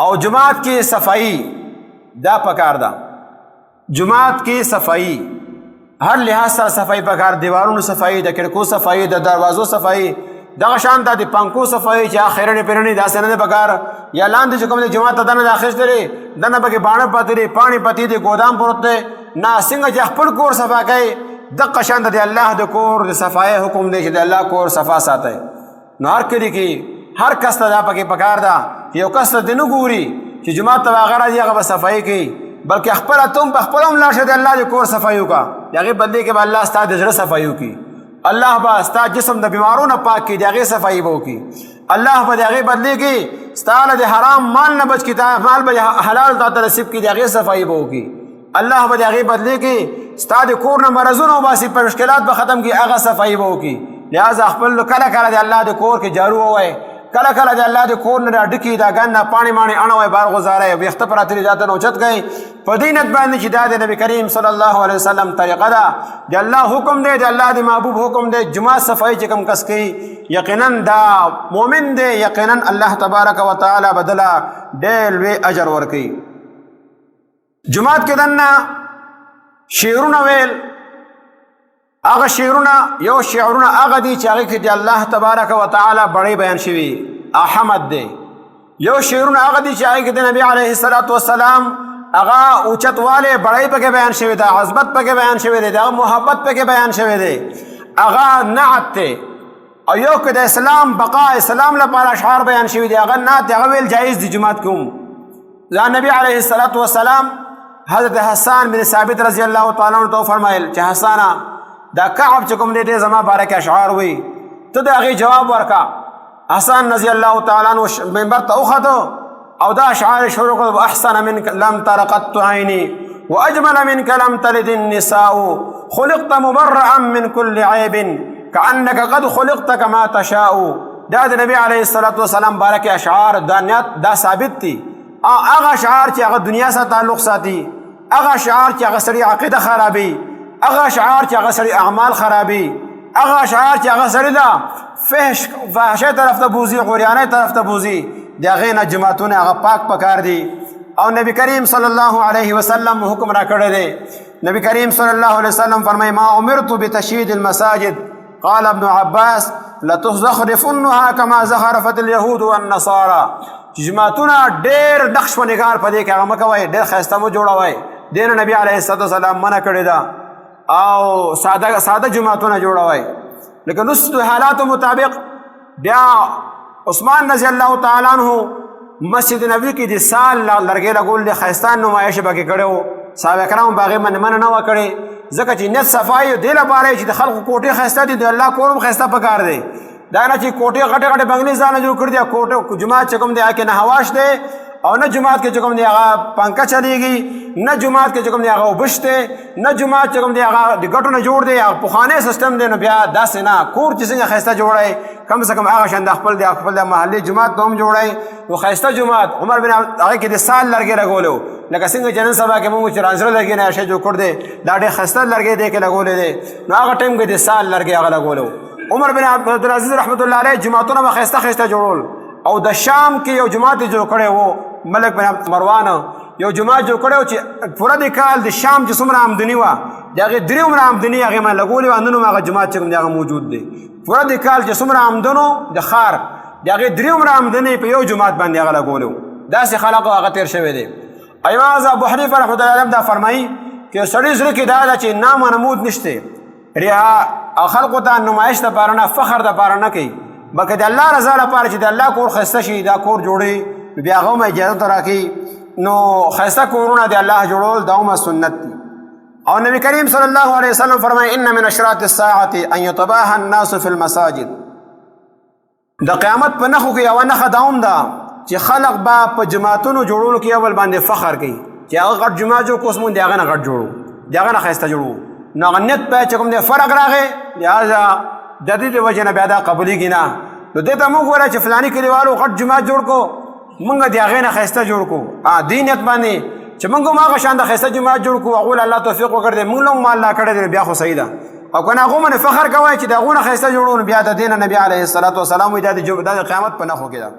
او جماعت کې صفائی دا پکار ده. جماعت کې صفائی هر لحاظ سره صفائی پکار، دیوارونو صفائی، د کړکو صفائی، د دروازو صفائی، دغه شان د پنکو صفائی چې اخرنه پیرنه داسې نه پکار. یا لاندې چې کوم د جماعت ته دنه اخیستل دنه پکې باڼه پاتې دي، پانی پاتې دي، ګودام پروت دی، نه څنګه چې خپل کور صفا کوي دغه شان د الله د کور د صفای حکم دی چې د الله کور صفا ساتي. نو هر کلی کې هر کس ته دا پکې پکار ده. یو کس ته نه ګوري چې جماعت ته هغه راځي هغه به صفائی کوي، بلکې خپل تم په خپل هم لاړ شه د الله د کور صفائی وکړه. هغې بدلې کې به الله ستا د زړه صفائی وکړي، الله به ستا جسم د بیمارونو پاک کړي، د هغې صفائی به وکړي. الله به د هغې بدلې کې ستا له د حرام مال نه بچ کړي، مال به حلال تا ته نصیب کړي، د هغې صفائی به وکړي. الله به د هغې بدلې کې ستا د کور نه مرضونه وباسي، په مشکلات به ختم کړي، هغه صفائی به وکړي. لہذا خپل کله کله د الله د کور کې جارو ووایي، کله کله د الله د کور نه ډکي دا ګن نه پاڼې ماڼې اړوئ، بار غزاروئ، ویښته پراته دي دا ته اوچت کړئ په دې نیت باندې چې دا د نبي کریم صلی الله علیه وسلم طریقه ده، د الله حکم دی، د الله د محبوب حکم دی. جماعت صفائی چې کوم کس کوي یقینا دا مؤمن دی، یقینا الله تبارک و تعالی بدله ډېر لوی اجر ورکوي. جماعت کې دننه شعرونه ویل، هغه شعرونه یو شعرونه هغه دي چې هغې کې د الله تبارک و تعالی بړی بیان شوي، حمد دی. یو شعرونه هغه دي چې هغې کې د نبي علیه الصلاة والسلام هغه اوچتوالی بړی پکې بیان شوی دی، عظمت پکې بیان شوی دی، هغه محبت پکې بیان شوی دی، هغه نعت دی. او یو کې د اسلام بقا اسلام لپاره اشعار بیان شوي دي، هغه نعت هغه ویل جایز دي جماعت کې هم. دا نبی علیه الصلاة والسلام حضرت حسان بن ثابت رضی الله تعالی عنہ ته فرمایل چې حسانه دا کعب چې کوم دی زما بارکه اشعار وی، ته د هغې جواب ورکا. حسان رضی الله تعالی عنہ منبر ته وخته او دا اشعار شروع کړل: احسن منك لم تر قط عيني واجمل منك لم تلد النساء خلقت مبرئا من كل عيب كأنك قد خلقت كما تشاء. دا د نبی علیه الصلاة والسلام بارکه اشعار دا ثابت دي. هغه اشعار چې هغه دنیا سره تعلق ساتي، هغه اشعار چې هغه سړي عقیده خرابي، هغه اشعار چې هغه سړي اعمال خرابي، هغه اشعار چې هغه سړي دا فحشۍ طرف ته بوځي، غوریانۍ طرف ته بوځي، د هغې نه جماعتونه هغه پاک پکار دي. او نبی کریم صلی الله علیه وسلم حکم را کړی دی. نبی کریم صلی الله علیه وسلم فرمایي: ما امرت بتشیید المساجد قال ابن عباس لتزخرفنها كما زخرفت اليهود والنصارى. چې جماعتونه ډېر نقش و نگار په دې کې هغه مه کوئ، ډېر ښایسته مه جوړوئ. دې نه نبي علیه الصلاة والسلام منع کړې ده. او ساده جماعتونه جوړوئ. لیکن اوس د حالاتو مطابق بیا عثمان رضی الله تعالی عنہ مسجد نبوي کې د سال لرګی لګول د ښایسته نمایش به کې کړی و. صحابه کرامو په هغې باندې منع نه وه کړې، ځکه چې نیت صفایي دې لپاره چې د خلقو کوټې ښایسته دي، د الله کور هم ښایسته پکار دی. دا نه چې کوټې غټې غټې بنګلې ځانه جوړ کړي دي، کوټه جومات چې کوم دی هغه کې نه هواش دی، او نه جماعت کې چې کوم دی هغه پنکه چلیږي، نه جماعت کې چې کوم دی هغه اوبش دی، نه جماعت چې کوم دی هغه د ګټو نه جوړ دی، هغه پخوانی سیستم دی. نو بیا داسې نه، کور چې څنګه ښایسته جوړی کم سے کم هغه شان د خپل د محلي جماعت ته هم جوړی. نو ښایسته جماعت عمر بن هغې کې د سال لرګی لګولی و، لکه څنګه چې نن سبا کې موږ چې رانزړه لرګی نه شی جوړ کړ دی، دا ډېر ښایسته لرګی دی کې لګولی دی. نو هغه ټایم کې د سال لرګی هغه لګولی و. عمر بن عبدالعزیز رحمت الله علیه جماعتونه به ښایسته ښایسته جوړول. او د شام کې یو جماعت جوړ کړی و، ملک بن مروان یو جماعت جوړ کړی و چې پوره د کال د شام چې څومره آمدني وه د هغې درې عمره آمدني هغې باندې لګولې وه. نن هم هغه جماعت چې کوم دی هغه موجود دی. پوره د کال چې څومره آمدنو د ښار د هغې درې عمره آمدني په یو جماعت باندې هغه لګولې و. داسې خلقو هغه تېر شوی دی. امام ابو حنیفه رحمت الله علیه دا فرمایي چې سړي زړه کې دا ده چې نام و نمود نشته، ریا او خلقو ته نمایش دپاره نه، فخر دپاره نه کوي، بلکې د الله رضا لپاره چې د الله کور ښایسته شي، دا کور جوړوي، بیا هغه هم اجازت راکوي. نو ښایسته کورونه د الله جوړول دا هم سنت دي. او نبی کریم صلی الله علیه وسلم فرمایي: ان من اشراط الساعة ان يتباهى الناس في المساجد. د قیامت په نښو کې یوه نښه دا هم ده چې خلق به په جماعتونو جوړولو کې اول باندې فخر کوي چې هغه غټ جماعت جوړ کړو، اوس مونږ د هغه نه غټ جوړو، د هغه نه ښایسته جوړو. نو هغه نیت باید چې کوم دی فرق راغی، لهذا د دې د وجې نه بیا دا قبولیږي نه. نو دې ته موږ وویل چې فلاني کلیوالو غټ جماعت جوړ کړو، مونږ د هغې نه ښایسته جوړ کړو. دې نیت باندې چې مونږ هم هغه شان د ښایسته جماعت جوړ کړو، هغو له الله توفیق وکړ دی، مونږ له هم الله کړی دی، بیا خو صحیح ده. او که نه هغو باندې فخر کوئ چې د هغو نه ښایسته جوړو، نو بیا د دې نه نبي علیه الصلاة والسلام وایي دا د قیامت په نښو کې ده.